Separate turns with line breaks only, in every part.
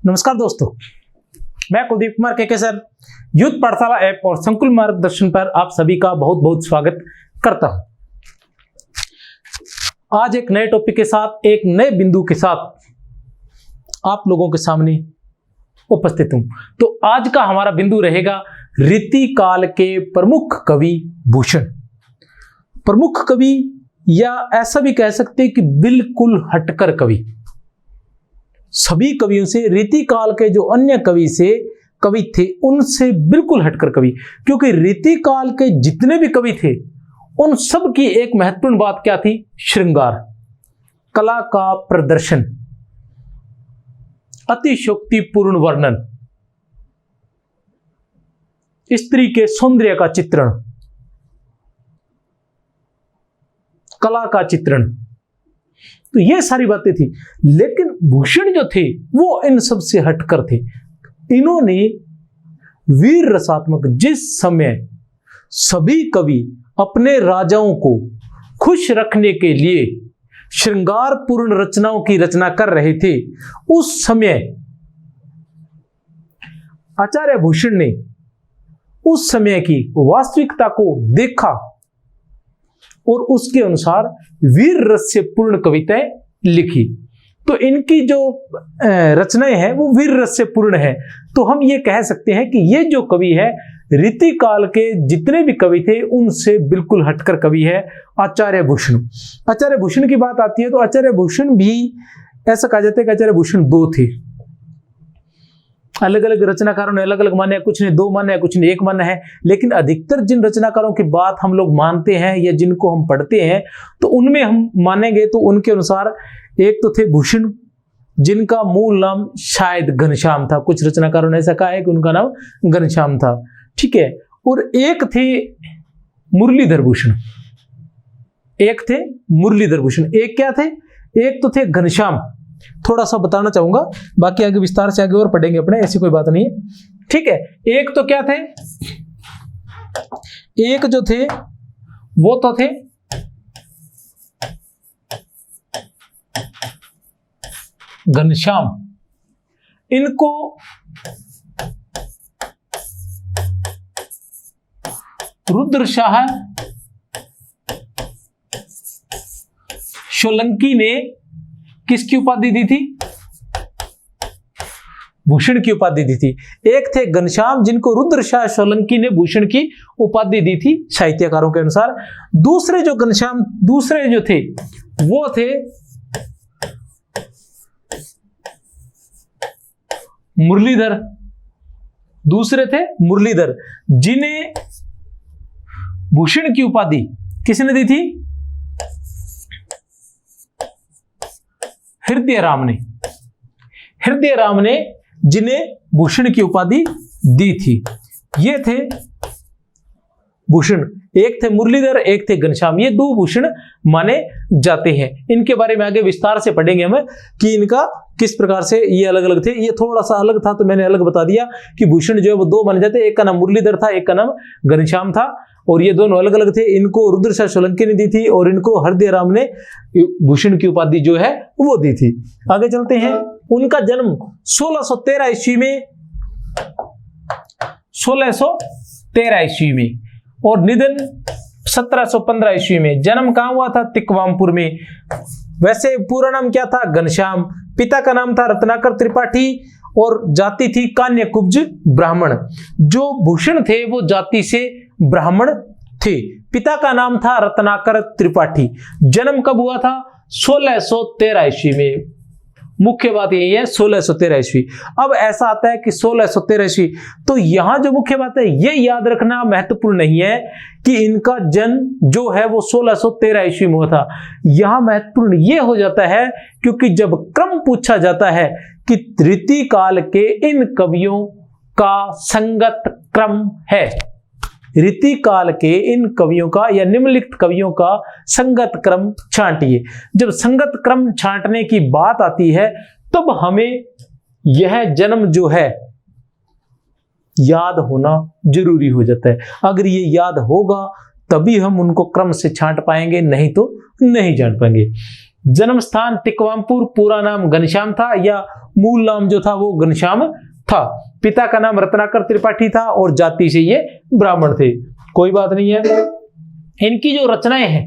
नमस्कार दोस्तों, मैं कुलदीप कुमार के सर यूथ पाठशाला ऐप और संकुल मार्गदर्शन पर आप सभी का बहुत बहुत स्वागत करता हूं। आज एक नए टॉपिक के साथ, एक नए बिंदु के साथ आप लोगों के सामने उपस्थित हूं। तो आज का हमारा बिंदु रहेगा रीतिकाल के प्रमुख कवि भूषण। प्रमुख कवि या ऐसा भी कह सकते हैं कि बिल्कुल हटकर कवि। सभी कवियों से, रीतिकाल के जो अन्य कवि थे उनसे बिल्कुल हटकर कवि, क्योंकि रीतिकाल के जितने भी कवि थे उन सब की एक महत्वपूर्ण बात क्या थी? श्रृंगार, कला का प्रदर्शन, अतिशयोक्तिपूर्ण वर्णन, स्त्री के सौंदर्य का चित्रण, कला का चित्रण, तो ये सारी बातें थी। लेकिन भूषण जो थे वो इन सब से हटकर थे। इन्होंने वीर रसात्मक, जिस समय सभी कवि अपने राजाओं को खुश रखने के लिए श्रृंगारपूर्ण रचनाओं की रचना कर रहे थे, उस समय आचार्य भूषण ने उस समय की वास्तविकता को देखा और उसके अनुसार वीर रस से पूर्ण कविताएं लिखी। तो इनकी जो रचनाएं हैं वो वीर रस से पूर्ण है। तो हम ये कह सकते हैं कि ये जो कवि है, रीतिकाल के जितने भी कवि थे उनसे बिल्कुल हटकर कवि है आचार्य भूषण। आचार्य भूषण की बात आती है तो आचार्य भूषण भी ऐसा कहा जाता है कि आचार्य भूषण दो थे। अलग अलग रचनाकारों ने अलग अलग माने, कुछ ने दो माने, कुछ ने एक माना है। लेकिन अधिकतर जिन रचनाकारों की बात हम लोग मानते हैं या जिनको हम पढ़ते हैं तो उनमें हम मानेंगे तो उनके अनुसार एक तो थे भूषण, जिनका मूल नाम शायद घनश्याम था। कुछ रचनाकारों ने ऐसा कहा है कि उनका नाम घनश्याम था, ठीक है। और एक थे मुरलीधर भूषण, एक थे मुरलीधर भूषण, एक क्या थे? एक तो थे घनश्याम। थोड़ा सा बताना चाहूंगा, बाकी आगे विस्तार से आगे और पढ़ेंगे अपने, ऐसी कोई बात नहीं है, ठीक है। एक तो क्या थे? एक जो थे वो तो थे घनश्याम। इनको रुद्रशाह सोलंकी ने किसकी उपाधि दी थी? भूषण की उपाधि दी थी। एक थे घनश्याम, जिनको रुद्रशाह सोलंकी ने भूषण की उपाधि दी थी साहित्यकारों के अनुसार। दूसरे जो घनश्याम, दूसरे जो थे वो थे मुरलीधर। दूसरे थे मुरलीधर, जिन्हें भूषण की उपाधि किसने दी थी? हृदय राम ने जिन्हें भूषण की उपाधि दी थी, ये थे भूषण। एक थे मुरलीधर, एक थे घनश्याम। ये दो भूषण माने जाते हैं। इनके बारे में आगे विस्तार से पढ़ेंगे हम कि इनका किस प्रकार से ये अलग अलग थे। ये थोड़ा सा अलग था तो मैंने अलग बता दिया कि भूषण जो है वो दो माने जाते हैं। एक का नाम मुरलीधर था, एक का नाम घनश्याम था, और ये दोनों अलग अलग थे। इनको रुद्रशाह सोलंकी ने दी थी और इनको हृदय राम ने भूषण की उपाधि जो है वो दी थी। आगे चलते हैं। उनका जन्म 1613 ईस्वी में, 1613 ईस्वी में, और निधन 1715 ईस्वी में। जन्म कहां हुआ था? तिकवामपुर में। वैसे पूरा नाम क्या था? घनश्याम। पिता का नाम था रत्नाकर त्रिपाठी और जाति थी कान्य कुब्ज ब्राह्मण। जो भूषण थे वो जाति से ब्राह्मण थे। पिता का नाम था रत्नाकर त्रिपाठी। जन्म कब हुआ था? 1613 ईस्वी में। मुख्य बात यही है 1613 ईस्वी। अब ऐसा आता है कि 1613 ईस्वी, तो यहां जो मुख्य बात है ये याद रखना महत्वपूर्ण नहीं है कि इनका जन्म जो है वो 1613 ईस्वी में हुआ था। यहां महत्वपूर्ण ये हो जाता है क्योंकि जब क्रम पूछा जाता है कि रीतिकाल के इन कवियों का संगत क्रम है, रीतिकाल के इन कवियों का या निम्नलिखित कवियों का संगत क्रम छांटिए। जब संगत क्रम छांटने की बात आती है तब हमें यह जन्म जो है याद होना जरूरी हो जाता है। अगर ये याद होगा तभी हम उनको क्रम से छांट पाएंगे, नहीं तो नहीं जान पाएंगे। जन्म स्थान तिकवामपुर, पूरा नाम घनश्याम था या मूल नाम जो था वो घनश्याम था। पिता का नाम रत्नाकर त्रिपाठी था और जाति से ये ब्राह्मण थे। कोई बात नहीं है। इनकी जो रचनाएं हैं,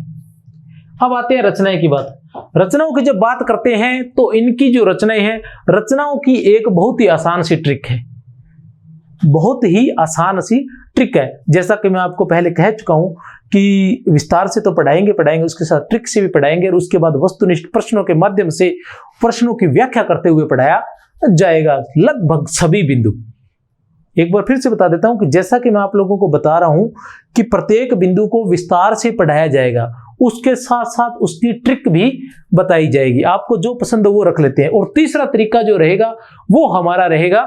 अब आते हैं रचनाएं की बात। रचनाओं की जब बात करते हैं तो इनकी जो रचनाएं हैं, रचनाओं की एक बहुत ही आसान सी ट्रिक है, बहुत ही आसान सी ट्रिक है। जैसा कि मैं आपको पहले कह चुका हूं कि विस्तार से तो पढ़ाएंगे, उसके साथ ट्रिक से भी पढ़ाएंगे और उसके बाद वस्तुनिष्ठ प्रश्नों के माध्यम से प्रश्नों की व्याख्या करते हुए पढ़ाया जाएगा लगभग सभी बिंदु। एक बार फिर से बता देता हूं कि जैसा कि मैं आप लोगों को बता रहा हूं कि प्रत्येक बिंदु को विस्तार से पढ़ाया जाएगा, उसके साथ साथ उसकी ट्रिक भी बताई जाएगी। आपको जो पसंद हो वो रख लेते हैं। और तीसरा तरीका जो रहेगा वो हमारा रहेगा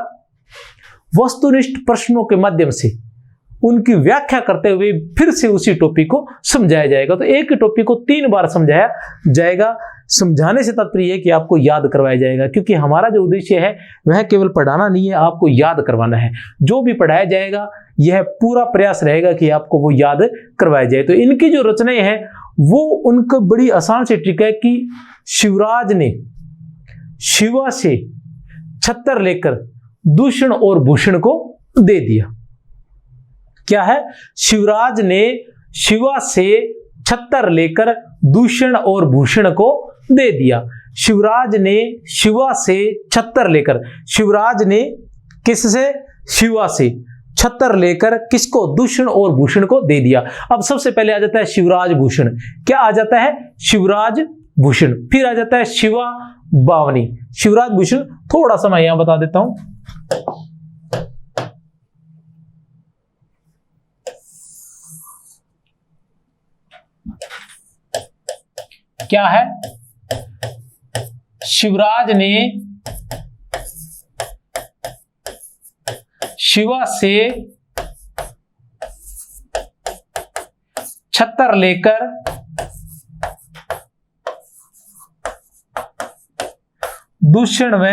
वस्तुनिष्ठ प्रश्नों के माध्यम से उनकी व्याख्या करते हुए फिर से उसी टॉपिक को समझाया जाएगा। तो एक ही टॉपिक को 3 बार समझाया जाएगा। समझाने से तात्पर्य है कि आपको याद करवाया जाएगा, क्योंकि हमारा जो उद्देश्य है वह केवल पढ़ाना नहीं है, आपको याद करवाना है। जो भी पढ़ाया जाएगा यह पूरा प्रयास रहेगा कि आपको वो याद करवाया जाए। तो इनकी जो रचनाएं हैं वो उनको बड़ी आसान से ट्रिक है कि शिवराज ने शिवा से छत्तर लेकर दूषण और भूषण को दे दिया। क्या है? शिवराज ने शिवा से छत्तर लेकर दूषण और भूषण को दे दिया। शिवराज ने शिवा से छत्तर लेकर, शिवराज ने किससे? शिवा से छत्तर लेकर किसको? दूषण और भूषण को दे दिया। अब सबसे पहले आ जाता है शिवराज भूषण। क्या आ जाता है? शिवराज भूषण। फिर आ जाता है शिवा बावनी। शिवराज भूषण थोड़ा सा मैं यहां बता देता हूं। क्या है? शिवराज ने शिवा से छत्तर लेकर दूषण व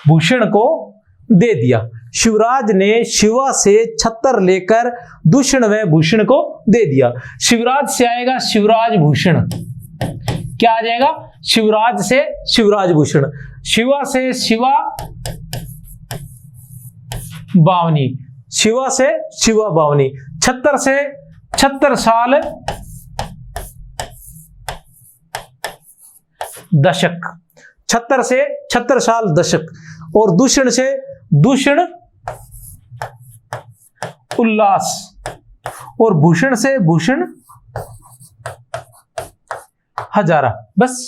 भूषण को दे दिया। शिवराज ने शिवा से छत्तर लेकर दूषण व भूषण को दे दिया। शिवराज से आएगा शिवराज भूषण। क्या आ जाएगा? शिवराज से शिवराज भूषण। शिवा से शिवा बावनी। शिवा से शिवा बावनी। छत्तर से छत्तर साल दशक। छत्तर से छत्तर साल दशक। और दूषण से दूषण उल्लास। और भूषण से भूषण हजारा। बस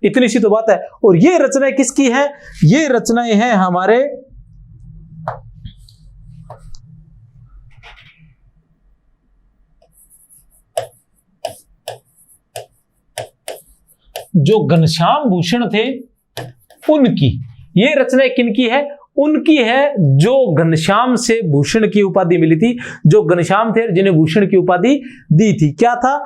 इतनी सी तो बात है। और ये रचनाएं किसकी हैं? ये रचनाएं हैं हमारे जो घनश्याम भूषण थे उनकी। ये रचनाएं किनकी है? उनकी है जो घनश्याम से भूषण की उपाधि मिली थी, जो घनश्याम थे जिन्हें भूषण की उपाधि दी थी। क्या था?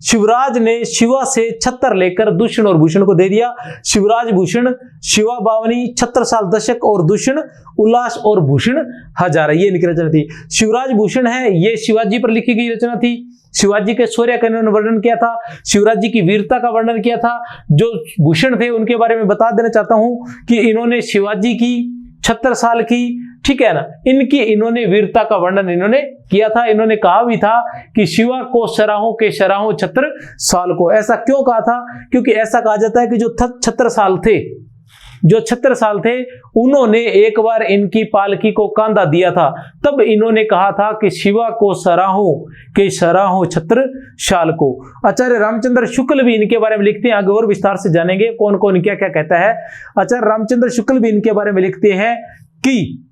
शिवराज ने शिवा से छत्तर लेकर दूषण और भूषण को दे दिया। शिवराज भूषण, शिवा बावनी, छत्तर साल दशक और दूषण उल्लास और भूषण हजारा। ये इनकी रचना थी। शिवराज भूषण है ये शिवाजी पर लिखी गई रचना थी। शिवाजी के शौर्य का इन्होंने वर्णन किया था, शिवराज जी की वीरता का वर्णन किया था। जो भूषण थे उनके बारे में बता देना चाहता हूं कि इन्होंने शिवाजी की 76 साल की, ठीक है ना, इनकी इन्होंने वीरता का वर्णन इन्होंने किया था। इन्होंने कहा भी था कि शिवा को सराहों के सराहों 76 साल को। ऐसा क्यों कहा था? क्योंकि ऐसा कहा जाता है कि जो 76 साल थे, जो 76 साल थे, उन्होंने एक बार इनकी पालकी को कांधा दिया था। तब इन्होंने कहा था कि शिवा को सराहों के सराहों 76 साल को। आचार्य रामचंद्र शुक्ल भी इनके बारे में लिखते हैं। आगे और विस्तार से जानेंगे कौन कौन क्या क्या कहता है। आचार्य रामचंद्र शुक्ल भी इनके बारे में लिखते हैं कि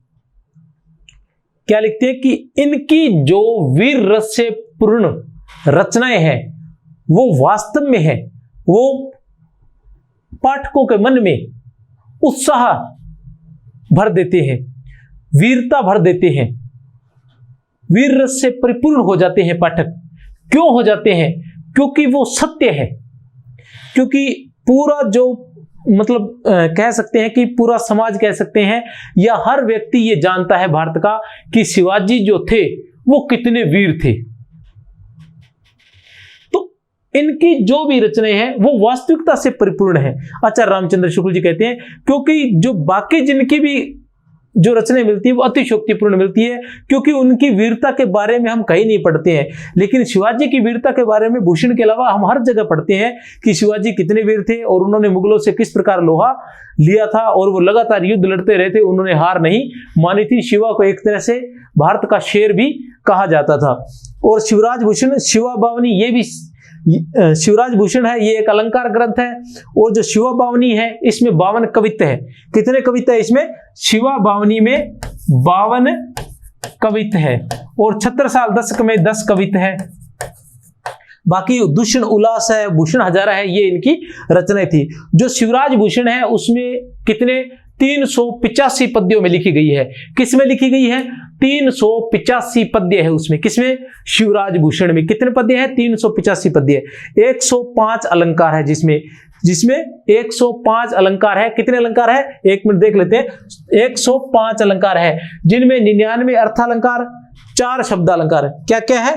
क्या लिखते हैं कि इनकी जो वीर रस से पूर्ण रचनाएं हैं वो वास्तव में है, वो पाठकों के मन में उत्साह भर देते हैं, वीरता भर देते हैं, वीर रस से परिपूर्ण हो जाते हैं पाठक। क्यों हो जाते हैं? क्योंकि वो सत्य है। क्योंकि पूरा जो मतलब कह सकते हैं कि पूरा समाज कह सकते हैं या हर व्यक्ति ये जानता है भारत का कि शिवाजी जो थे वो कितने वीर थे। इनकी जो भी रचनाएं हैं वो वास्तविकता से परिपूर्ण है। आचार्य रामचंद्र शुक्ल जी कहते हैं क्योंकि जो बाकी जिनकी भी जो रचनाएं मिलती है वो अतिशयोक्तिपूर्ण मिलती है, क्योंकि उनकी वीरता के बारे में हम कहीं नहीं पढ़ते हैं। लेकिन शिवाजी की वीरता के बारे में भूषण के अलावा हम हर जगह पढ़ते हैं कि शिवाजी कितने वीर थे और उन्होंने मुगलों से किस प्रकार लोहा लिया था और वो लगातार युद्ध लड़ते रहे थे, उन्होंने हार नहीं मानी थी। शिवा को एक तरह से भारत का शेर भी कहा जाता था। और शिवराज भूषण शिवा बावनी, ये भी शिवराज भूषण है, ये एक अलंकार ग्रंथ है। और जो शिवा बावनी है इसमें 52 कवित्त है। कितने कवित्त है इसमें? शिवा बावनी में 52 कवित्त है और छत्रसाल दशक में 10 कवित्त है। बाकी दूषण उल्लास है, भूषण हजारा है, ये इनकी रचनाएं थी। जो शिवराज भूषण है उसमें कितने 385 पद्यों में लिखी गई है। किसमें लिखी गई है? 385 पद्य है उसमें। किसमें? शिवराज भूषण में। कितने पद्य है? 385 पद्य। 105 अलंकार है जिसमें 105 अलंकार है। कितने अलंकार है? एक मिनट देख लेते हैं। 105 अलंकार है जिनमें 99 अर्थालंकार, 4 शब्दालंकार। क्या क्या है?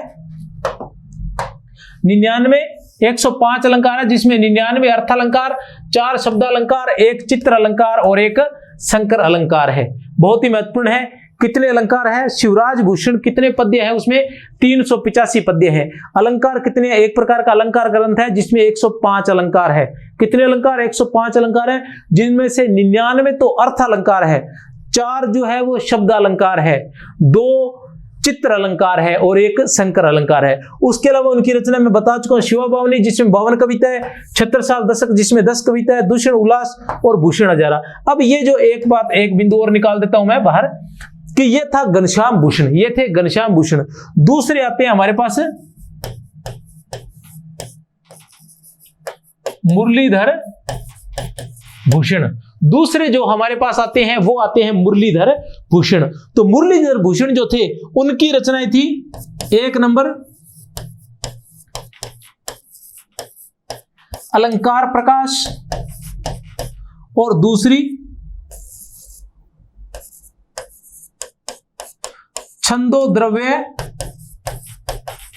105 अलंकार है जिसमें 99 अर्थालंकार, 4 शब्दालंकार, 1 चित्र अलंकार और 1 संकर अलंकार है। बहुत ही महत्वपूर्ण है। कितने अलंकार है? शिवराज भूषण कितने पद्य है उसमें? 385 पद्य है। अलंकार कितने? एक प्रकार का अलंकार ग्रंथ है जिसमें 105 अलंकार है। कितने अलंकार? 105 अलंकार है जिनमें से 99 तो अर्थ अलंकार है, 4 जो है वो शब्द अलंकार है, 2 चित्र अलंकार है और 1 संकर अलंकार है। उसके अलावा उनकी रचना में बता चुका हूं, शिवा बावनी जिसमें 52 कविता है, छत्रसाल दशक जिसमें 10 कविता है, दूषण उल्लास और भूषण हजारा। अब ये जो एक बात, एक बिंदु और निकाल देता हूं मैं बाहर कि ये था घनश्याम भूषण, ये थे घनश्याम भूषण। दूसरे आते हैं हमारे पास मुरलीधर भूषण। दूसरे जो हमारे पास आते हैं वो आते हैं मुरलीधर भूषण। तो मुरलीधर भूषण जो थे उनकी रचनाएं थी, 1 नंबर अलंकार प्रकाश और दूसरी छंदो द्रव्य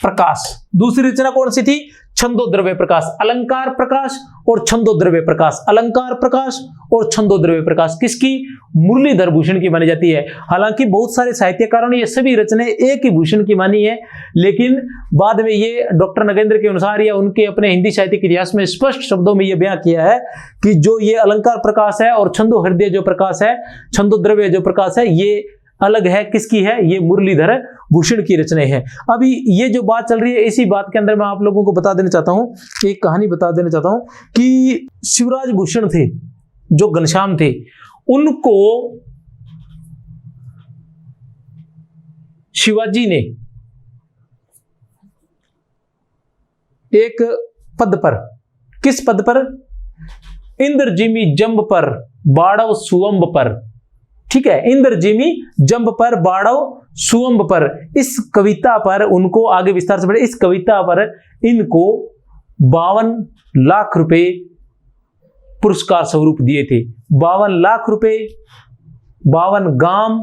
प्रकाश। दूसरी रचना कौन सी थी? छंदो द्रव्य प्रकाश। अलंकार प्रकाश और छंदो द्रव्य प्रकाश, अलंकार प्रकाश और छंदो द्रव्य प्रकाश किसकी? मुरलीधर भूषण की मानी जाती है। हालांकि बहुत सारे साहित्यकारों ने ये सभी रचनाएं एक ही भूषण की मानी है, लेकिन बाद में ये डॉक्टर नगेंद्र के अनुसार या उनके अपने हिंदी साहित्य के इतिहास में स्पष्ट शब्दों में ये बयां किया है कि जो ये अलंकार प्रकाश है और छंदो हृदय जो प्रकाश है, छंदो द्रव्य जो प्रकाश है, ये अलग है। किसकी है? ये मुरलीधर भूषण की रचनाएं हैं। अभी ये जो बात चल रही है, इसी बात के अंदर मैं आप लोगों को बता देना चाहता हूं, एक कहानी बता देना चाहता हूं कि शिवराज भूषण थे जो घनश्याम थे, उनको शिवाजी ने एक पद पर, किस पद पर? इंद्रजिमी जंब पर बाड़व सुअंब पर। ठीक है, इंद्रजिमी जंब पर बाड़व सुअंब पर, इस कविता पर उनको आगे विस्तार से पढ़े। इस कविता पर इनको 52 लाख रुपए पुरस्कार स्वरूप दिए थे। 52 लाख रुपए, 52 गांव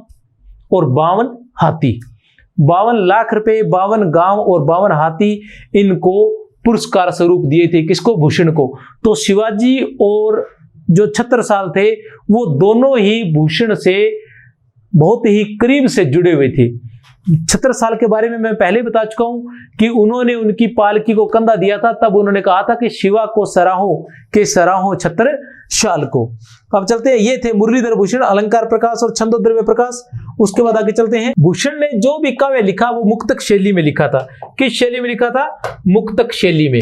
और 52 हाथी। 52 लाख रुपए, 52 गांव और 52 हाथी इनको पुरस्कार स्वरूप दिए थे। किसको? भूषण को। तो शिवाजी और जो छत्रसाल थे वो दोनों ही भूषण से बहुत ही करीब से जुड़े हुए थे। छत्रसाल के बारे में मैं पहले बता चुका हूं कि उन्होंने उनकी पालकी को कंधा दिया था, तब उन्होंने कहा था कि शिवा को सराहो के सराहो छत्रसाल को। अब चलते हैं, ये थे मुरलीधर भूषण, अलंकार प्रकाश और छंदो द्रव्य प्रकाश। उसके बाद आगे चलते हैं। भूषण ने जो भी काव्य लिखा वो मुक्तक शैली में लिखा था। किस शैली में लिखा था? मुक्तक शैली में।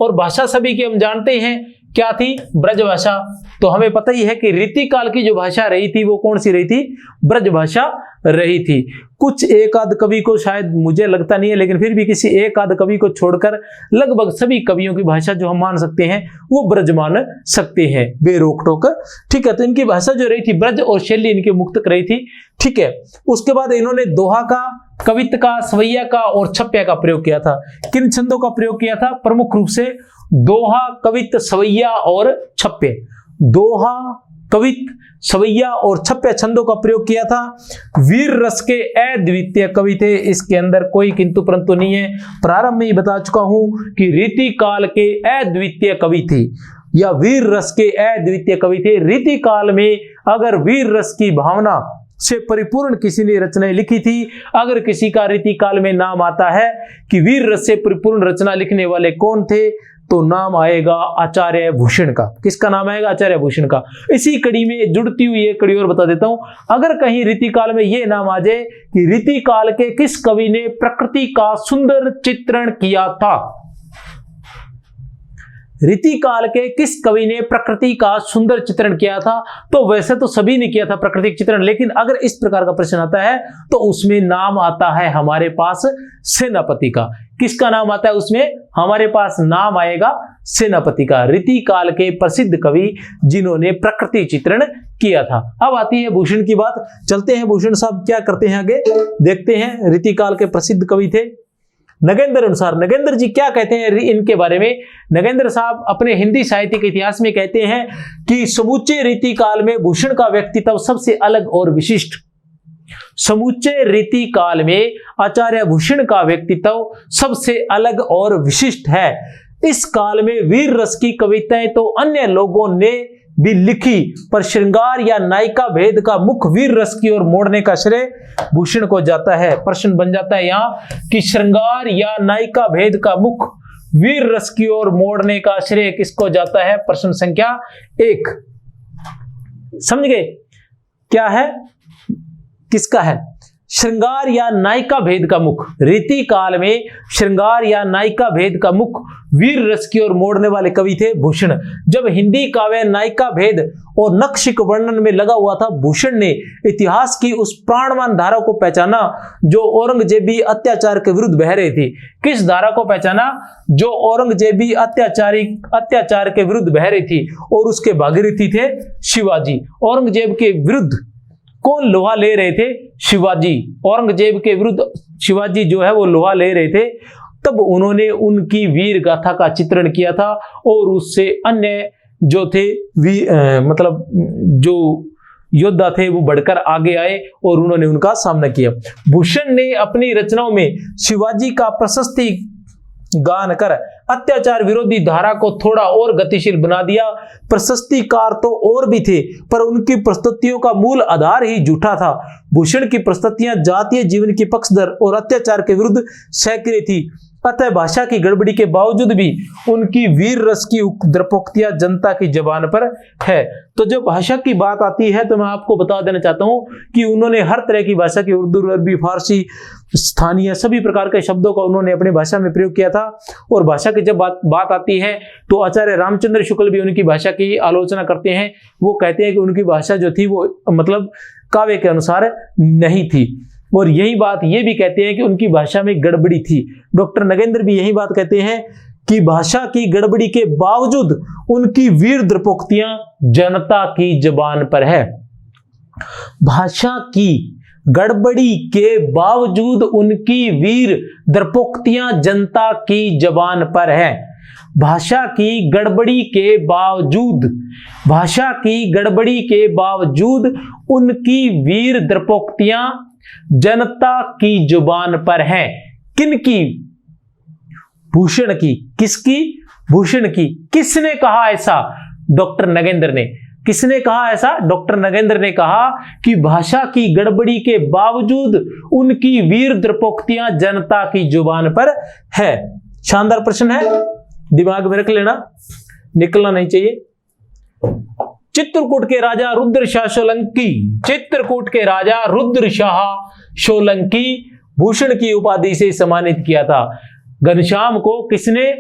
और भाषा सभी की हम जानते हैं क्या थी? ब्रज भाषा। तो हमें पता ही है कि रीति काल की जो भाषा रही थी वो कौन सी रही थी? ब्रज भाषा रही थी। कुछ एक आध कवि को, शायद मुझे लगता नहीं है, लेकिन फिर भी किसी एक आध कवि को छोड़कर लगभग सभी कवियों की भाषा जो हम मान सकते हैं वो ब्रज मान सकते हैं बेरोक टोक। ठीक है, तो इनकी भाषा जो रही थी ब्रज और शैली इनकी मुक्तक रही थी। ठीक है, उसके बाद इन्होंने दोहा का, कवित्त का, सवैया का और छप्या का प्रयोग किया था। किन छंदों का प्रयोग किया था? प्रमुख रूप से दोहा, कवित्त, सवैया और छप्पे। दोहा, कवित, सवैया और छप्पे छंदों का प्रयोग किया था। वीर रस के अद्वितीय कवि थे, इसके अंदर कोई किंतु परंतु नहीं है। प्रारंभ में ही बता चुका हूं कि रीति काल के अद्वितीय कवि थे या वीर रस के अद्वितीय कवि थे। रीति काल में अगर वीर रस की भावना से परिपूर्ण किसी ने रचनाएं लिखी थी, अगर किसी का रीति काल में नाम आता है कि वीर रस से परिपूर्ण रचना लिखने वाले कौन थे, तो नाम आएगा आचार्य भूषण का। किसका नाम आएगा? आचार्य भूषण का। इसी कड़ी में जुड़ती हुई एक कड़ी और बता देता हूं, अगर कहीं रीति काल में यह नाम आ जाए कि रीति काल के किस कवि ने प्रकृति का सुंदर चित्रण किया था, रीति काल के किस कवि ने प्रकृति का सुंदर चित्रण किया था, तो वैसे तो सभी ने किया था प्राकृतिक चित्रण, लेकिन अगर इस प्रकार का प्रश्न आता है तो उसमें नाम आता है हमारे पास सेनापति का। किसका नाम आता है उसमें? हमारे पास नाम आएगा सेनापति का, रीति काल के प्रसिद्ध कवि जिन्होंने प्रकृति चित्रण किया था। अब आती है भूषण की बात। चलते हैं भूषण साहब क्या करते हैं आगे, देखते हैं। रीति काल के प्रसिद्ध कवि थे। नगेंद्र अनुसार, नगेंद्र जी क्या कहते हैं इनके बारे में? नगेंद्र साहब अपने हिंदी साहित्य के इतिहास में कहते हैं कि समूचे रीति काल में भूषण का व्यक्तित्व सबसे अलग और विशिष्ट। समूचे रीति काल में आचार्य भूषण का व्यक्तित्व सबसे अलग और विशिष्ट है। इस काल में वीर रस की कविताएं तो अन्य लोगों ने भी लिखी, पर श्रृंगार या नायिका भेद का मुख वीर रस की ओर मोड़ने का श्रेय भूषण को जाता है। प्रश्न बन जाता है यहाँ कि श्रृंगार या नायिका भेद का मुख वीर रस की ओर मोड़ने का श्रेय किसको जाता है? प्रश्न संख्या 1। समझ गए क्या है, किसका है? श्रृंगार या नायिका भेद का मुख। रीति काल में श्रृंगार या नायिका भेद का मुख वीर रस की ओर मोड़ने वाले कवि थे भूषण। जब हिंदी काव्य नायिका भेद और नक्शिक वर्णन में लगा हुआ था, भूषण ने इतिहास की उस प्राणवान धारा को पहचाना जो औरंगजेबी अत्याचार के विरुद्ध बह रही थी। किस धारा को पहचाना? जो औरंगजेबी अत्याचार के विरुद्ध बह रही थी, और उसके भागीरथी थे शिवाजी। औरंगजेब के विरुद्ध कौन लोहा ले रहे थे? शिवाजी। औरंगजेब के विरुद्ध शिवाजी जो है वो लोहा ले रहे थे। तब उन्होंने उनकी वीर गाथा का चित्रण किया था, और उससे अन्य जो थे मतलब जो योद्धा थे वो बढ़कर आगे आए और उन्होंने उनका सामना किया। भूषण ने अपनी रचनाओं में शिवाजी का प्रशस्ति गान कर अत्याचार विरोधी धारा को थोड़ा और गतिशील बना दिया। प्रशस्तिकार तो और भी थे, पर उनकी प्रस्तुतियों का मूल आधार ही झूठा था। भूषण की प्रस्तुतियां जातीय जीवन की पक्षधर और अत्याचार के विरुद्ध सक्रिय थी। अतः भाषा की गड़बड़ी के बावजूद भी उनकी वीर रस की द्रपोक्तियां जनता की जबान पर है। तो जब भाषा की बात आती है तो मैं आपको बता देना चाहता हूं कि उन्होंने हर तरह की भाषा की, उर्दू, अरबी, फारसी, स्थानीय सभी प्रकार के शब्दों का उन्होंने अपनी भाषा में प्रयोग किया था। और भाषा की जब बात आती है तो आचार्य रामचंद्र शुक्ल भी उनकी भाषा की आलोचना करते हैं। वो कहते हैं कि उनकी भाषा जो थी वो मतलब काव्य के अनुसार नहीं थी, और यही बात ये भी कहते हैं कि उनकी भाषा में गड़बड़ी थी। डॉक्टर नगेंद्र भी यही बात कहते हैं कि भाषा की गड़बड़ी के बावजूद उनकी वीर द्रपोक्तियां जनता की जबान पर है। भाषा की गड़बड़ी के बावजूद उनकी वीर द्रपोक्तियां जनता की जबान पर है। भाषा की गड़बड़ी के बावजूद, भाषा की गड़बड़ी के बावजूद उनकी वीर द्रपोक्तियां जनता की जुबान पर हैं। किनकी? भूषण की। किसकी? भूषण की। किसने कहा ऐसा? डॉक्टर नगेंद्र ने। किसने कहा ऐसा? डॉक्टर नगेंद्र ने कहा कि भाषा की गड़बड़ी के बावजूद उनकी वीर द्रपोक्तियां जनता की जुबान पर है। शानदार प्रश्न है, दिमाग में रख लेना, निकलना नहीं चाहिए। चित्रकूट के राजा रुद्रशाह सोलंकी, चित्रकूट के राजा रुद्रशाह सोलंकी भूषण की उपाधि से सम्मानित किया था। घनश्याम को किसने?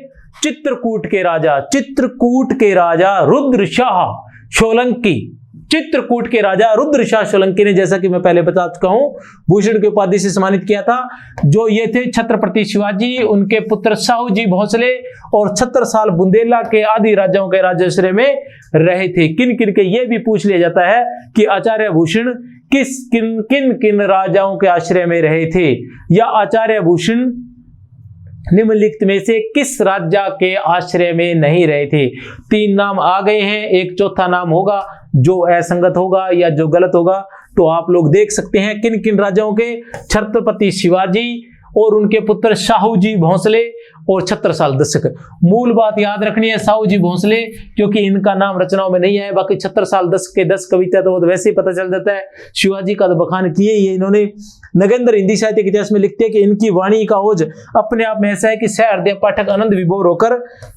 चित्रकूट के राजा रुद्रशाह सोलंकी, चित्रकूट के राजा रुद्रशाह सोलंकी ने, जैसा कि मैं पहले बता चुका हूं, भूषण की उपाधि से सम्मानित किया था। जो ये थे छत्रपति शिवाजी, उनके पुत्र साहू जी भोसले और 76 साल बुंदेला के आदि राजाओं के राज्याश्रय में रहे थे। किन किन के ये भी पूछ लिया जाता है कि आचार्य भूषण किन किन राजाओं के आश्रय में रहे थे, या आचार्य भूषण निम्नलिखित में से किस राज्य के आश्रय में नहीं रहे थे। 3 नाम आ गए हैं, एक चौथा नाम होगा जो असंगत होगा या जो गलत होगा तो आप लोग देख सकते हैं। किन किन राजाओं के? छत्रपति शिवाजी और उनके पुत्र शाहू जी भोंसले और छत्रसाल दशक। मूल बात याद रखनी है शाहू जी भोंसले, क्योंकि इनका नाम रचनाओं में नहीं है। बाकी छत्रसाल दशक के 10 कविता तो वैसे ही पता चल जाता है। शिवाजी का तो बखान किए ही है इन्होंने। नगेंद्र हिंदी साहित्य के इतिहास में लिखते हैं कि इनकी वाणी का ओज अपने आप में ऐसा है कि सहृदय पाठक आनंद विभोर होकर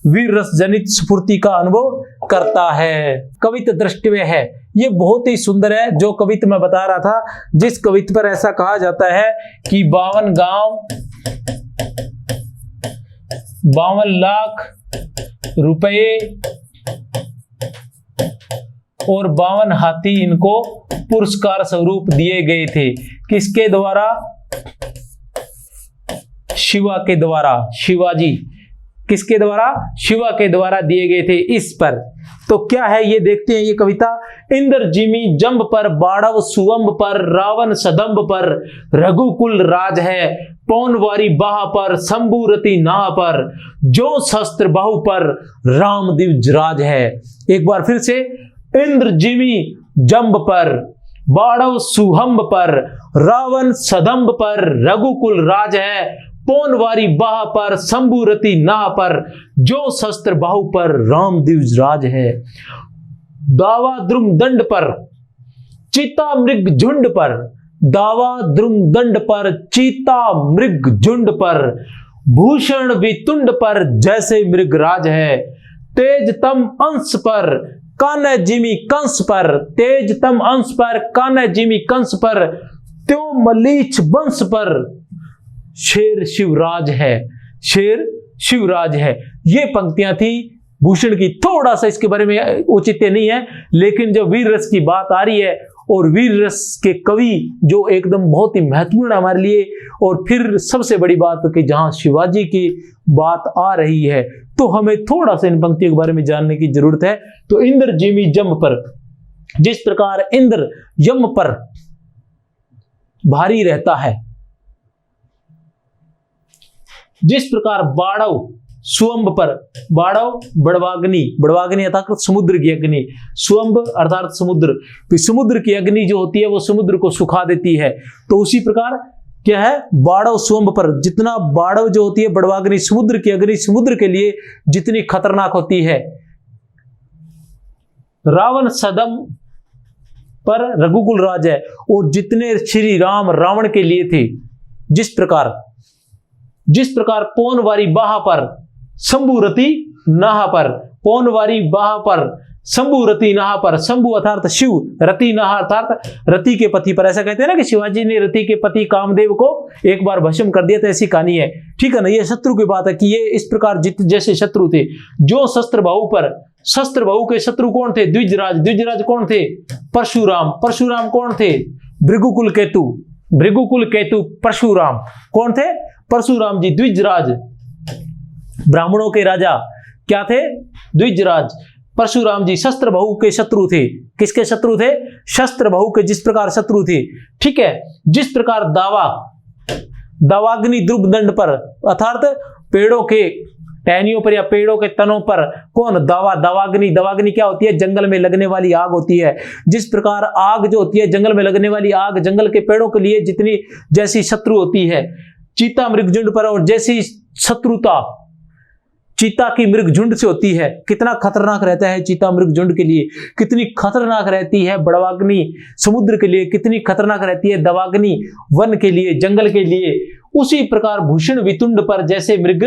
वीर रस जनित स्फूर्ति का अनुभव करता है। कवित्व दृष्टि है, ये बहुत ही सुंदर है। जो कवित्व मैं बता रहा था, जिस कवित्व पर ऐसा कहा जाता है कि 52 गांव 52 लाख रुपए और 52 हाथी इनको पुरस्कार स्वरूप दिए गए थे। किसके द्वारा? शिवा के द्वारा। शिवाजी किसके द्वारा? शिवा के द्वारा दिए गए थे इस पर। तो क्या है ये देखते हैं ये कविता। इंद्र जिमी जंब पर, बाड़व सुअंब पर, रावण सदंब पर, रघुकुल राज है, पौनवारी बाह पर, शंभुरति नाह पर, जो शस्त्र बाहु पर, राम दिव्य राज है। एक बार फिर से, इंद्र जिमी जंब पर, बाड़व सुहंब पर, रावण सदंब पर, रघुकुल राज है, पौनवारी बाह पर, शंभुरति नाह पर, जो शस्त्र बाहु पर, राम दिव्य राज है। दावा द्रुम दंड पर, चीता मृग झुंड पर, दावा द्रुम दंड पर, चीता मृग झुंड पर, भूषण वितुंड पर, जैसे मृग राज है। तेज तम अंश पर, कान्ह जिमी कंस पर, तेज तम अंश पर, कान्ह जिमी कंस पर, त्यो मलीच वंश पर, शेर शिवराज है। शेर शिवराज है। ये पंक्तियां थी भूषण की। थोड़ा सा इसके बारे में औचित्य नहीं है, लेकिन जब वीर रस की बात आ रही है और वीर रस के कवि जो एकदम बहुत ही महत्वपूर्ण हमारे लिए, और फिर सबसे बड़ी बात कि जहां शिवाजी की बात आ रही है तो हमें थोड़ा सा इन पंक्तियों के बारे में जानने की जरूरत है। तो इंद्र जिमी जंब पर, जिस प्रकार इंद्र यम पर भारी रहता है, जिस प्रकार बाड़व सुअंब पर, बाड़व बड़वाग्नि, बड़वाग्नि अर्थात समुद्र की अग्नि, सुअंब अर्थात समुद्र, तो समुद्र की अग्नि जो होती है वो समुद्र को सुखा देती है। तो उसी प्रकार क्या है, बाड़व सुअंब पर, जितना बाड़व जो होती है बड़वाग्नि, समुद्र की अग्नि समुद्र के लिए जितनी खतरनाक होती है, रावण सदम पर रघुकुल राज है, और जितने श्री राम रावण के लिए थे, जिस प्रकार पौनवारी बाह पर, शंभुरति नाह पर, पौनवारी बाह पर, शंभुरति नाह पर, शंभु अर्थात शिव, रति नाह अर्थात रति के पति पर। ऐसा कहते हैं ना कि शिवाजी ने रति के पति कामदेव को एक बार भस्म कर दिया, तो ऐसी कहानी है, ठीक है ना। ये शत्रु की बात है कि ये इस प्रकार जैसे शत्रु थे, जो शस्त्र बाहु पर, शस्त्र बाहु के शत्रु कौन थे? द्विजराज। द्विजराज कौन थे? परशुराम। परशुराम कौन थे? भृगुकुल केतु। भृगुकुल केतु परशुराम कौन थे? परशुराम जी। द्विजराज ब्राह्मणों के राजा क्या थे? द्विजराज। परशुराम जी शस्त्र बहु के शत्रु थे। किसके शत्रु थे? शस्त्र बहु के जिस प्रकार शत्रु थे, ठीक है। जिस प्रकार दावाग्नि ध्रुव दंड पर, अर्थात पेड़ों के टहनियों पर या पेड़ों के तनों पर कौन? दावाग्नि। दावाग्नि क्या होती है? जंगल में लगने वाली आग होती है। जिस प्रकार आग जो होती है, जंगल में लगने वाली आग, जंगल के पेड़ों के लिए जितनी जैसी शत्रु होती है, चीता मृगझुंड पर, और जैसी शत्रुता चीता की मृगझुंड से होती है, कितना खतरनाक रहता है चीता मृगझुंड के लिए, कितनी खतरनाक रहती है बड़वाग्नि समुद्र के लिए, कितनी खतरनाक रहती है दावाग्नि वन के लिए, जंगल के लिए। उसी प्रकार भूषण वितुंड पर जैसे मृग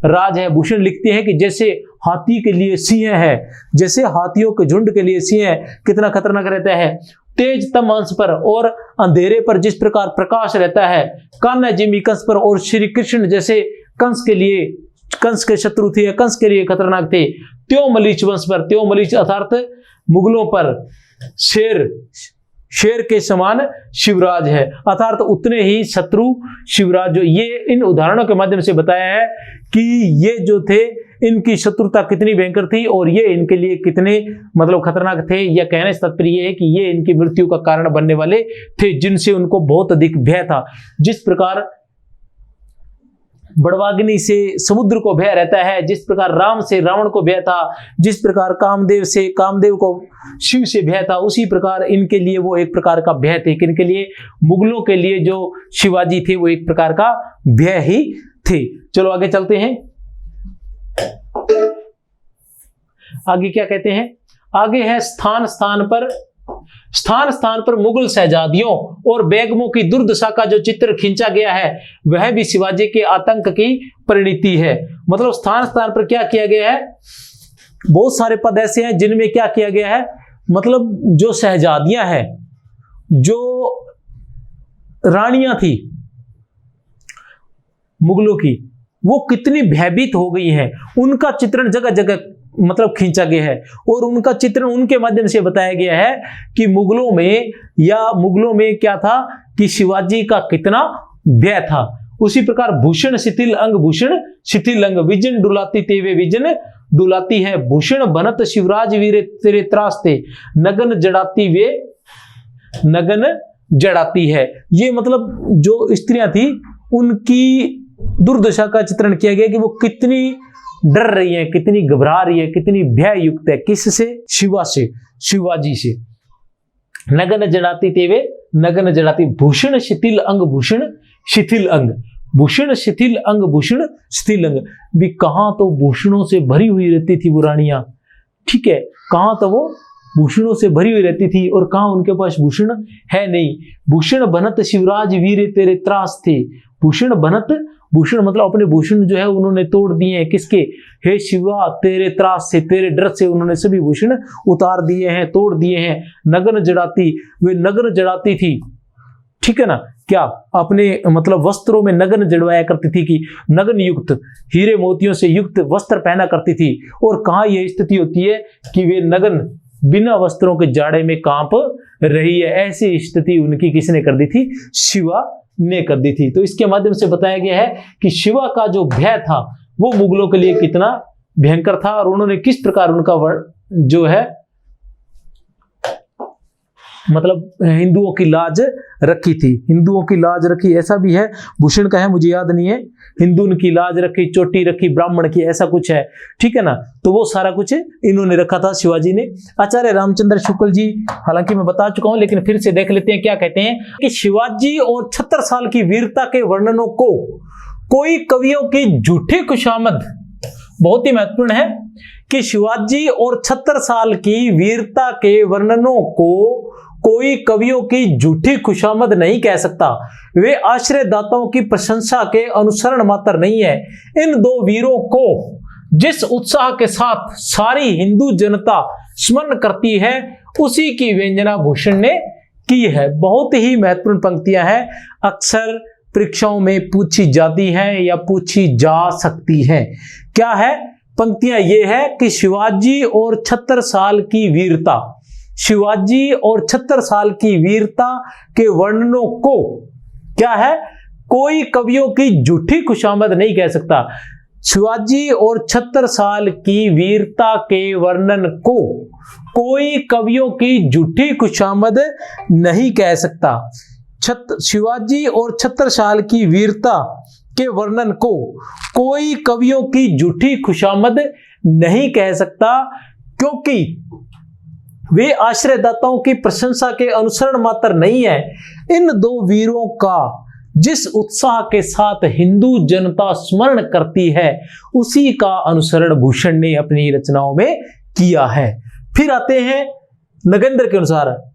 राज है। भूषण लिखते हैं कि जैसे हाथी के लिए सिंह है, जैसे हाथियों के झुंड के लिए सिंह है, कितना खतरनाक रहता है। तेज तम अंश पर और अंधेरे पर जिस प्रकार प्रकाश रहता है, कान्हा जिमी कंस पर, और श्री कृष्ण जैसे कंस के लिए, कंस के शत्रु थे, कंस के लिए खतरनाक थे। त्यो मलीच वंश पर, त्यो मलीच अर्थात मुगलों पर, शेर के समान शिवराज है, अर्थात उतने ही शत्रु शिवराज। जो ये इन उदाहरणों के माध्यम से बताया है कि ये जो थे इनकी शत्रुता कितनी भयंकर थी और ये इनके लिए कितने मतलब खतरनाक थे। यह कहने से तात्पर्य ये है कि ये इनकी मृत्यु का कारण बनने वाले थे, जिनसे उनको बहुत अधिक भय था। बड़वाग्नि से समुद्र को भय रहता है, जिस प्रकार राम से रावण को भय था, जिस प्रकार कामदेव को शिव से भय था, उसी प्रकार इनके लिए वो एक प्रकार का भय थे। किनके लिए? मुगलों के लिए जो शिवाजी थे वो एक प्रकार का भय ही थे। चलो आगे चलते हैं। आगे क्या कहते हैं? आगे है स्थान स्थान पर मुगल शहजादियों और बेगमों की दुर्दशा का जो चित्र खींचा गया है वह भी शिवाजी के आतंक की परिणति है। मतलब स्थान स्थान पर क्या किया गया है? बहुत सारे पद ऐसे हैं जिनमें क्या किया गया है, मतलब जो शहजादियां हैं, जो रानियां थी मुगलों की, वो कितनी भयभीत हो गई हैं, उनका चित्रण जगह जगह मतलब खींचा गया है। और उनका चित्रण उनके माध्यम से बताया गया है कि मुगलों में क्या था कि शिवाजी का कितना भय था। उसी प्रकार भूषण शिथिल अंग विजन डुलाती तेवे विजन डुलाती है, भूषण बनत शिवराज वीरे तेरे त्रास थे, नगन जड़ाती है। ये मतलब जो स्त्रियां थी उनकी दुर्दशा का चित्रण किया गया कि वो कितनी डर रही है, कितनी घबरा रही है, कितनी भय युक्त है। किससे? शिवाजी से। नगन जड़ाती तेवे नगन जड़ाती, भूषण शिथिल अंग भूषण शिथिल अंग भी कहां तो भूषणों से भरी हुई रहती थी वो रानियां, ठीक है, कहां तो वो भूषणों से भरी हुई रहती थी और कहां उनके पास भूषण है नहीं। भूषण बनत शिवराज वीरे तेरे त्रास थे, भूषण मतलब अपने भूषण जो है उन्होंने तोड़ दिए हैं। किसके? हे शिवा, तेरे त्रास से, तेरे डर से उन्होंने सभी भूषण उतार दिए हैं, तोड़ दिए हैं। नगन जड़ाती, वे नगन जड़ाती थी, ठीक है ना, क्या अपने मतलब वस्त्रों में नगन जड़वाया करती थी, कि नगन युक्त हीरे मोतियों से युक्त वस्त्र पहना करती थी। और कहाँ यह स्थिति होती है कि वे नगन बिना वस्त्रों के जाड़े में कांप रही है। ऐसी स्थिति उनकी किसने कर दी थी? शिवा ने कर दी थी। तो इसके माध्यम से बताया गया है कि शिवा का जो भय था वो मुगलों के लिए कितना भयंकर था और उन्होंने किस प्रकार उनका जो है मतलब हिंदुओं की लाज रखी थी। हिंदुओं की लाज रखी, ऐसा भी है, भूषण का है मुझे याद नहीं है, हिंदू की लाज रखी, चोटी रखी ब्राह्मण की, ऐसा कुछ है, ठीक है ना। तो वो सारा कुछ इन्होंने रखा था शिवाजी ने। आचार्य रामचंद्र शुक्ल जी, हालांकि मैं बता चुका हूं लेकिन फिर से देख लेते हैं क्या कहते हैं कि शिवाजी और 76 साल की वीरता के वर्णनों को कोई कवियों की झूठी खुशामद, बहुत ही महत्वपूर्ण है कि शिवाजी और 76 साल की वीरता के वर्णनों को कोई कवियों की झूठी खुशामद नहीं कह सकता। वे आश्रयदाताओं की प्रशंसा के अनुसरण मात्र नहीं है। इन दो वीरों को जिस उत्साह के साथ सारी हिंदू जनता स्मरण करती है उसी की व्यंजना भूषण ने की है। बहुत ही महत्वपूर्ण पंक्तियां हैं, अक्सर परीक्षाओं में पूछी जाती हैं या पूछी जा सकती हैं। क्या है पंक्तियां? ये है कि शिवाजी और 76 साल की वीरता, शिवाजी और 76 साल की वीरता के वर्णनों को क्या है, कोई कवियों की झूठी खुशामद नहीं कह सकता। शिवाजी और 76 साल की वीरता के वर्णन को कोई कवियों की झूठी खुशामद नहीं कह सकता। शिवाजी और 76 साल की वीरता के वर्णन को कोई कवियों की झूठी खुशामद नहीं कह सकता, क्योंकि वे आश्रयदाताओं की प्रशंसा के अनुसरण मात्र नहीं है। इन दो वीरों का जिस उत्साह के साथ हिंदू जनता स्मरण करती है उसी का अनुसरण भूषण ने अपनी रचनाओं में किया है। फिर आते हैं नगेंद्र के अनुसार।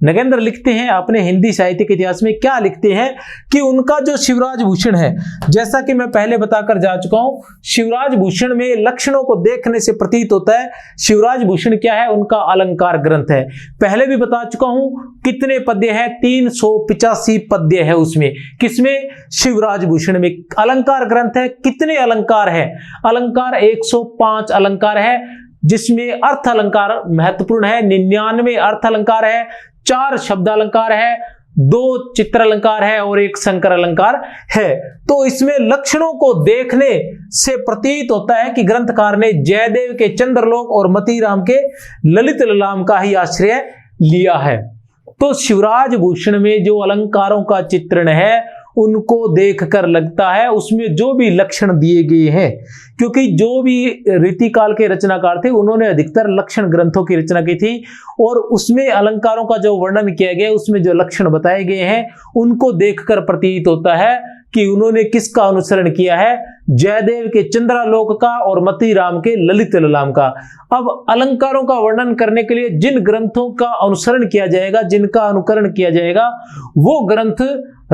नगेंद्र लिखते हैं अपने हिंदी साहित्य के इतिहास में, क्या लिखते हैं कि उनका जो शिवराज भूषण है, जैसा कि मैं पहले बताकर जा चुका हूं, शिवराज भूषण में लक्षणों को देखने से प्रतीत होता है शिवराज भूषण क्या है, उनका अलंकार ग्रंथ है। पहले भी बता चुका हूं कितने पद्य है, 385 पद्य है उसमें, किसमें, शिवराज भूषण में। अलंकार ग्रंथ है, कितने अलंकार है, अलंकार 105 अलंकार है, जिसमें अर्थ अलंकार महत्वपूर्ण है, 99 अर्थ अलंकार है, 4 शब्द अलंकार है, 2 चित्र अलंकार है और 1 संकर अलंकार है। तो इसमें लक्षणों को देखने से प्रतीत होता है कि ग्रंथकार ने जयदेव के चंद्रलोक और मतीराम के ललित ललाम का ही आश्रय लिया है। तो शिवराज भूषण में जो अलंकारों का चित्रण है उनको देखकर लगता है उसमें जो भी लक्षण दिए गए हैं, क्योंकि जो भी रीतिकाल के रचनाकार थे उन्होंने अधिकतर लक्षण ग्रंथों की रचना की थी, और उसमें अलंकारों का जो वर्णन किया गया उसमें जो लक्षण बताए गए हैं उनको देखकर प्रतीत होता है कि उन्होंने किसका अनुसरण किया है, जयदेव के चंद्रालोक का और मतीराम के ललित ललाम का। अब अलंकारों का वर्णन करने के लिए जिन ग्रंथों का अनुसरण किया जाएगा, जिनका अनुकरण किया जाएगा, वो ग्रंथ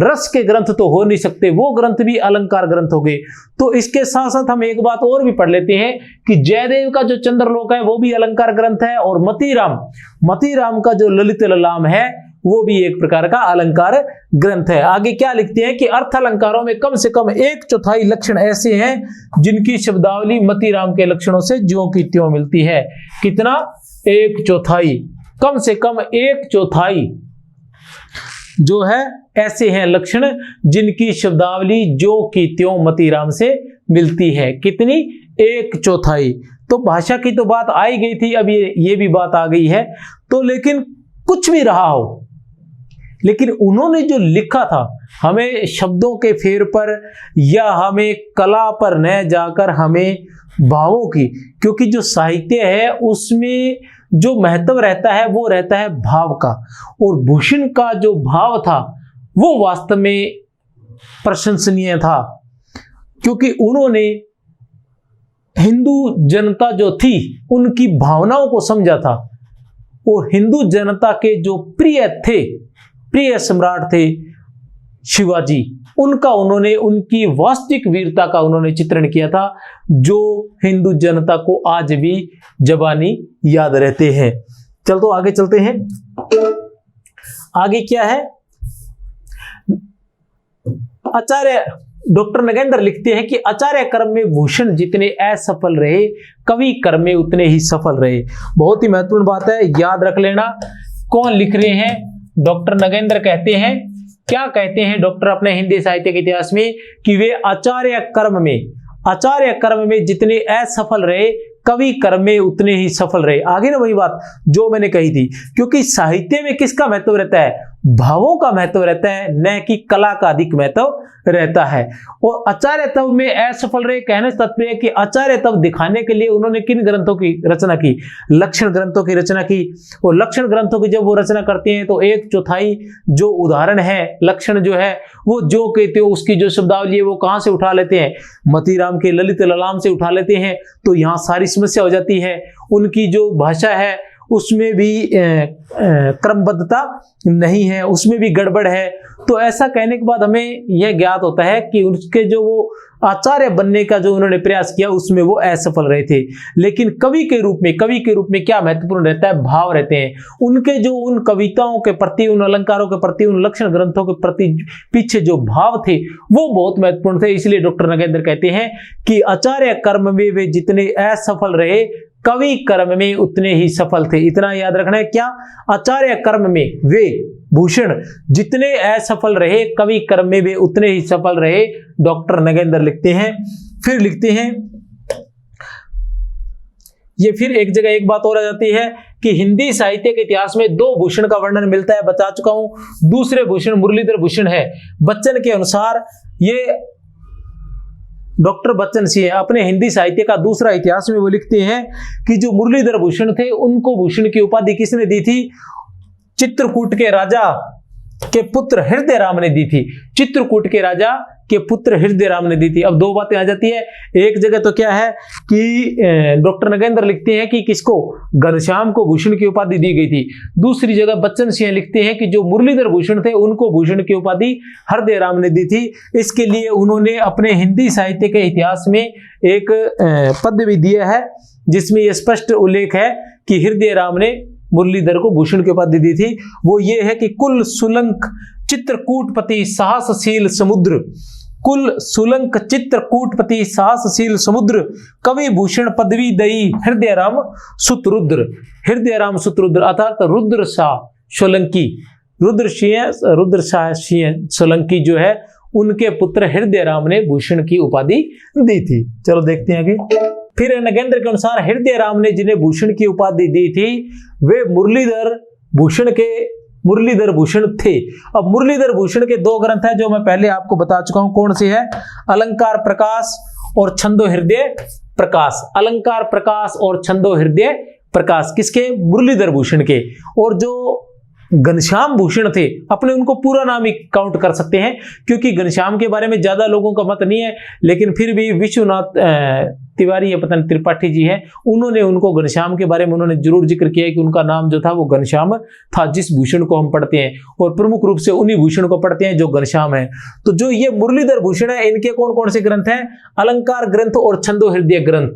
रस के ग्रंथ तो हो नहीं सकते, वो ग्रंथ भी अलंकार ग्रंथ हो गए। तो इसके साथ साथ हम एक बात और भी पढ़ लेते हैं कि जयदेव का जो चंद्रलोक है वो भी अलंकार ग्रंथ है, और मतीराम का जो ललित ललाम है वो भी एक प्रकार का अलंकार ग्रंथ है। आगे क्या लिखते हैं कि अर्थ अलंकारों में कम से कम 1/4 लक्षण ऐसे हैं जिनकी शब्दावली मतीराम के लक्षणों से ज्यों की त्यों मिलती है। कितना? 1/4, कम से कम 1/4 जो है ऐसे हैं लक्षण जिनकी शब्दावली ज्यों की त्यों मतीराम से मिलती है। कितनी? 1/4। तो भाषा की तो बात आई गई थी, अब ये भी बात आ गई है। तो लेकिन कुछ भी रहा हो, लेकिन उन्होंने जो लिखा था, हमें शब्दों के फेर पर या हमें कला पर न जाकर हमें भावों की, क्योंकि जो साहित्य है उसमें जो महत्व रहता है वो रहता है भाव का, और भूषण का जो भाव था वो वास्तव में प्रशंसनीय था, क्योंकि उन्होंने हिंदू जनता जो थी उनकी भावनाओं को समझा था, और हिंदू जनता के जो प्रिय सम्राट थे शिवाजी, उनका उन्होंने उनकी वास्तविक वीरता का उन्होंने चित्रण किया था, जो हिंदू जनता को आज भी जबानी याद रहते हैं। चल तो आगे चलते हैं। आगे क्या है? आचार्य डॉक्टर नगेंद्र लिखते हैं कि आचार्य कर्म में भूषण जितने असफल रहे, कवि कर्म में उतने ही सफल रहे। बहुत ही महत्वपूर्ण बात है, याद रख लेना। कौन लिख रहे हैं? डॉक्टर नगेंद्र कहते हैं, क्या कहते हैं डॉक्टर अपने हिंदी साहित्य के इतिहास में, कि वे आचार्य कर्म में जितने असफल रहे, कवि कर्म में उतने ही सफल रहे। आगे ना वही बात जो मैंने कही थी, क्योंकि साहित्य में किसका महत्व रहता है? भावों का महत्व रहता है, न कि कला का अधिक महत्व रहता है। और आचार्य तब में असफल रहे कहने से तात्पर्य कि आचार्य तब दिखाने के लिए उन्होंने किन ग्रंथों की रचना की? लक्षण ग्रंथों की रचना की। और लक्षण ग्रंथों की जब वो रचना करते हैं तो 1/4 जो उदाहरण है, लक्षण जो है वो जो कहते हो उसकी जो शब्दावली है वो कहां से उठा लेते हैं? मतीराम के ललित ललाम से उठा लेते हैं। तो यहाँ सारी समस्या हो जाती है। उनकी जो भाषा है उसमें भी क्रमबद्धता नहीं है, उसमें भी गड़बड़ है। तो ऐसा कहने के बाद हमें यह ज्ञात होता है कि उनके जो वो आचार्य बनने का जो उन्होंने प्रयास किया उसमें वो असफल रहे थे। लेकिन कवि के रूप में क्या महत्वपूर्ण रहता है? भाव रहते हैं उनके। जो उन कविताओं के प्रति, उन अलंकारों के प्रति, उन लक्षण ग्रंथों के प्रति पीछे जो भाव थे वो बहुत महत्वपूर्ण थे। इसलिए डॉक्टर नगेंद्र कहते हैं कि आचार्य कर्म में वे जितने असफल रहे, कवि कर्म में उतने ही सफल थे। इतना याद रखना है। क्या? आचार्य कर्म में वे भूषण जितने असफल रहे, कवि कर्म में वे उतने ही सफल रहे, डॉक्टर नगेंद्र लिखते हैं। फिर लिखते हैं, ये फिर एक जगह एक बात और आ जाती है कि हिंदी साहित्य के इतिहास में 2 भूषण का वर्णन मिलता है, बता चुका हूं। दूसरे भूषण मुरलीधर भूषण है। बच्चन के अनुसार, ये डॉक्टर बच्चन सिंह अपने हिंदी साहित्य का दूसरा इतिहास में वो लिखते हैं कि जो मुरलीधर भूषण थे उनको भूषण की उपाधि किसने दी थी? चित्रकूट के राजा के पुत्र हृदय राम ने दी थी। चित्रकूट के राजा के पुत्र हृदय राम ने दी थी। अब 2 बातें आ जाती है। एक जगह तो क्या है कि डॉक्टर नगेंद्र लिखते हैं कि किसको? घनश्याम को भूषण की उपाधि दी गई थी। दूसरी जगह बच्चन सिंह लिखते हैं कि जो मुरलीधर भूषण थे उनको भूषण की उपाधि हृदय राम ने दी थी। इसके लिए उन्होंने अपने हिंदी साहित्य के इतिहास में एक पद भी दिया है जिसमें यह स्पष्ट उल्लेख है कि हृदय राम ने मुरलीधर को भूषण की उपाधि दी थी। वो ये है कि कुल सुलंक चित्रकूटपति साहसशील समुद्र, कुल सुलंक चित्रकूटपति साहसशील समुद्र, कवि भूषण पदवी दई हृदय राम सुतरुद्र। हृदय राम सुतरुद्र अर्थात रुद्र शाह सोलंकी, रुद्र शाह सोलंकी जो है उनके पुत्र हृदय राम ने भूषण की उपाधि दी थी। चलो देखते हैं आगे। फिर नगेंद्र के अनुसार हृदय राम ने जिन्हें भूषण की उपाधि दी थी वे मुरलीधर भूषण के मुरलीधर भूषण थे। अब मुरलीधर भूषण के दो ग्रंथ हैं जो मैं पहले आपको बता चुका हूं, कौन से है, अलंकार प्रकाश और छंदो हृदय प्रकाश। अलंकार प्रकाश और छंदो हृदय प्रकाश किसके, मुरलीधर भूषण के। और जो घनश्याम भूषण थे, अपने उनको पूरा नाम ही काउंट कर सकते हैं, क्योंकि घनश्याम के बारे में ज्यादा लोगों का मत नहीं है, लेकिन फिर भी विश्वनाथ तिवारी या पता नहीं त्रिपाठी जी हैं, उन्होंने उनको घनश्याम के बारे में उन्होंने जरूर जिक्र किया है कि उनका नाम जो था वो घनश्याम था, जिस भूषण को हम पढ़ते हैं, और प्रमुख रूप से उन्हीं भूषण को पढ़ते हैं जो घनश्याम है। तो जो ये मुरलीधर भूषण है, इनके कौन कौन से ग्रंथ हैं, अलंकार ग्रंथ और छंदो हृदय ग्रंथ,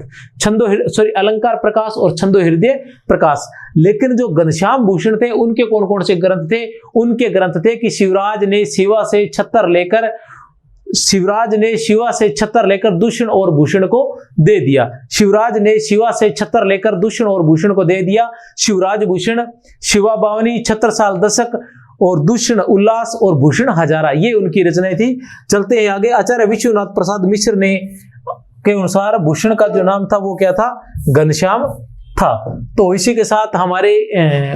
अलंकार प्रकाश और छंदो हृदय प्रकाश। लेकिन जो घनश्याम भूषण थे उनके कौन कौन से ग्रंथ थे, उनके ग्रंथ थे कि शिवराज ने शिवा से छत्तर लेकर दूषण और भूषण को दे दिया। शिवराज ने शिवा से छत्तर लेकर दूषण और भूषण को दे दिया। शिवराज भूषण, शिवा बावनी, छत्तर साल दशक और दूषण उल्लास और भूषण हजारा, ये उनकी रचनाएं थी। चलते हैं आगे। आचार्य विश्वनाथ प्रसाद मिश्र ने के अनुसार भूषण का जो नाम था वो क्या था, घनश्याम था। तो इसी के साथ हमारे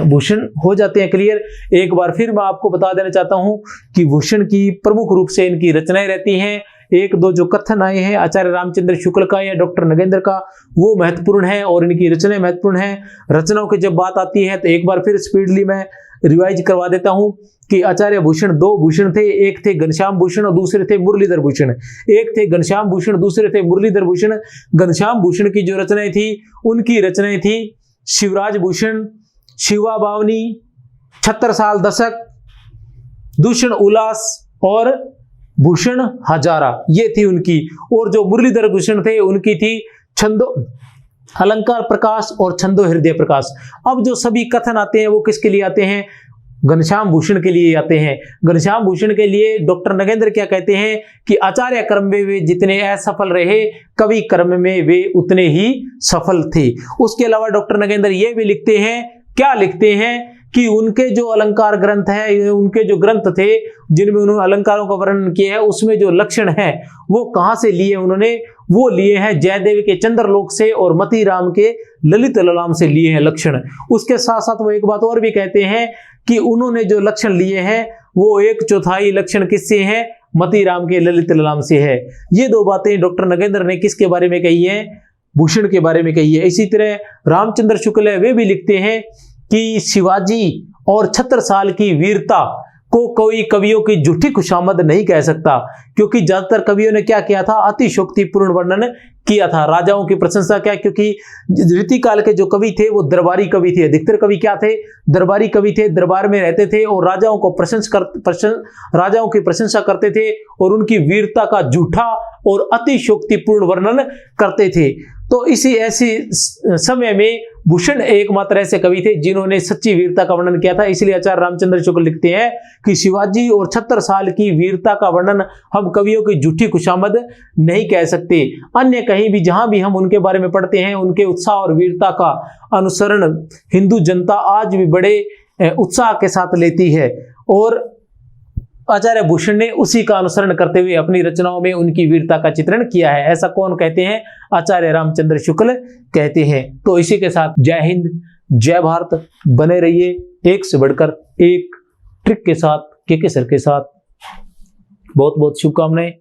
भूषण हो जाते हैं क्लियर। एक बार फिर मैं आपको बता देना चाहता हूं कि भूषण की प्रमुख रूप से इनकी रचनाएं रहती हैं। एक दो जो कथन आए हैं आचार्य रामचंद्र शुक्ल का या डॉक्टर नगेंद्र का, वो महत्वपूर्ण है और इनकी रचनाएं महत्वपूर्ण है। रचनाओं की जब बात आती है तो एक बार फिर स्पीडली मैं रिवाइज करवा देता हूं कि आचार्य भूषण, दो भूषण थे, एक थे घनश्याम भूषण और दूसरे थे मुरलीधर भूषण। एक थे घनश्याम भूषण, दूसरे थे मुरलीधर भूषण। घनश्याम भूषण की जो रचनाएं थी, उनकी रचनाएं थी शिवराज भूषण, शिवा बावनी, छत्तर साल दशक, दूषण उल्लास और भूषण हजारा, ये थी उनकी। और जो मुरलीधर भूषण थे उनकी थी छंदो अलंकार प्रकाश और छंदो हृदय प्रकाश। अब जो सभी कथन आते हैं वो किसके लिए आते हैं, घनश्याम भूषण के लिए आते हैं। घनश्याम भूषण के लिए डॉक्टर नगेंद्र क्या कहते हैं कि आचार्य कर्म में वे जितने असफल रहे, कवि कर्म में वे उतने ही सफल थे। उसके अलावा डॉक्टर नगेंद्र ये भी लिखते हैं, क्या लिखते हैं कि उनके जो अलंकार ग्रंथ है, उनके जो ग्रंथ थे जिनमें उन्होंने अलंकारों का वर्णन किया है, उसमें जो लक्षण है वो कहां से लिए उन्होंने, वो लिए हैं जयदेव के चंद्रलोक से और मतीराम के ललित ललाम से लिए हैं लक्षण। उसके साथ साथ वो एक बात और भी कहते हैं कि उन्होंने जो लक्षण लिए हैं वो 1/4 लक्षण किससे हैं, मतीराम के ललित ललाम से है। ये दो बातें डॉक्टर नगेंद्र ने किसके बारे में कही है, भूषण के बारे में कही है। इसी तरह रामचंद्र शुक्ल है, वे भी लिखते हैं कि शिवाजी और 76 साल की वीरता को कोई कवियों की झूठी खुशामद नहीं कह सकता, क्योंकि ज्यादातर कवियों ने क्या किया था, अतिशोक्तिपूर्ण वर्णन किया था, राजाओं की प्रशंसा क्या, क्योंकि रीतिकाल के जो कवि थे वो दरबारी कवि थे। अधिकतर कवि क्या थे, दरबारी कवि थे, दरबार में रहते थे और राजाओं की प्रशंसा करते थे और उनकी वीरता का झूठा और अतिशोक्तिपूर्ण वर्णन करते थे। तो इसी ऐसे समय में भूषण एकमात्र ऐसे कवि थे जिन्होंने सच्ची वीरता का वर्णन किया था। इसलिए आचार्य रामचंद्र शुक्ल लिखते हैं कि शिवाजी और 76 साल की वीरता का वर्णन हम कवियों की झूठी खुशामद नहीं कह सकते। अन्य कहीं भी जहां भी हम उनके बारे में पढ़ते हैं, उनके उत्साह और वीरता का अनुसरण हिंदू जनता आज भी बड़े उत्साह के साथ लेती है और आचार्य भूषण ने उसी का अनुसरण करते हुए अपनी रचनाओं में उनकी वीरता का चित्रण किया है। ऐसा कौन कहते हैं, आचार्य रामचंद्र शुक्ल कहते हैं। तो इसी के साथ जय हिंद, जय भारत। बने रहिए एक से बढ़कर एक ट्रिक के साथ, के सर के साथ। बहुत बहुत शुभकामनाएं।